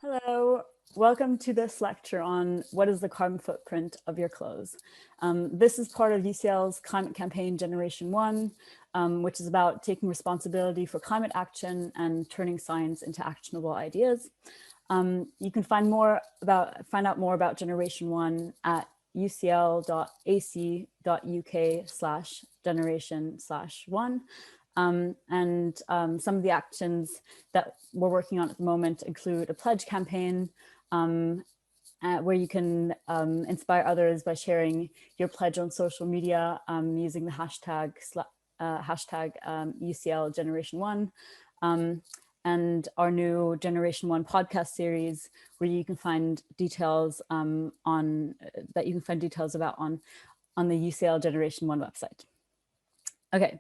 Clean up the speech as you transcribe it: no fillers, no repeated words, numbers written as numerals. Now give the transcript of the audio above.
Hello, welcome to this lecture on what is the carbon footprint of your clothes. This is part of UCL's climate campaign Generation 1, which is about taking responsibility for climate action and turning science into actionable ideas. You can find out more about Generation 1 at ucl.ac.uk/generation/1. Some of the actions that we're working on at the moment include a pledge campaign where you can inspire others by sharing your pledge on social media using the hashtag UCL Generation 1. And our new Generation 1 podcast series, where you can find details about on the UCL Generation 1 website. Okay,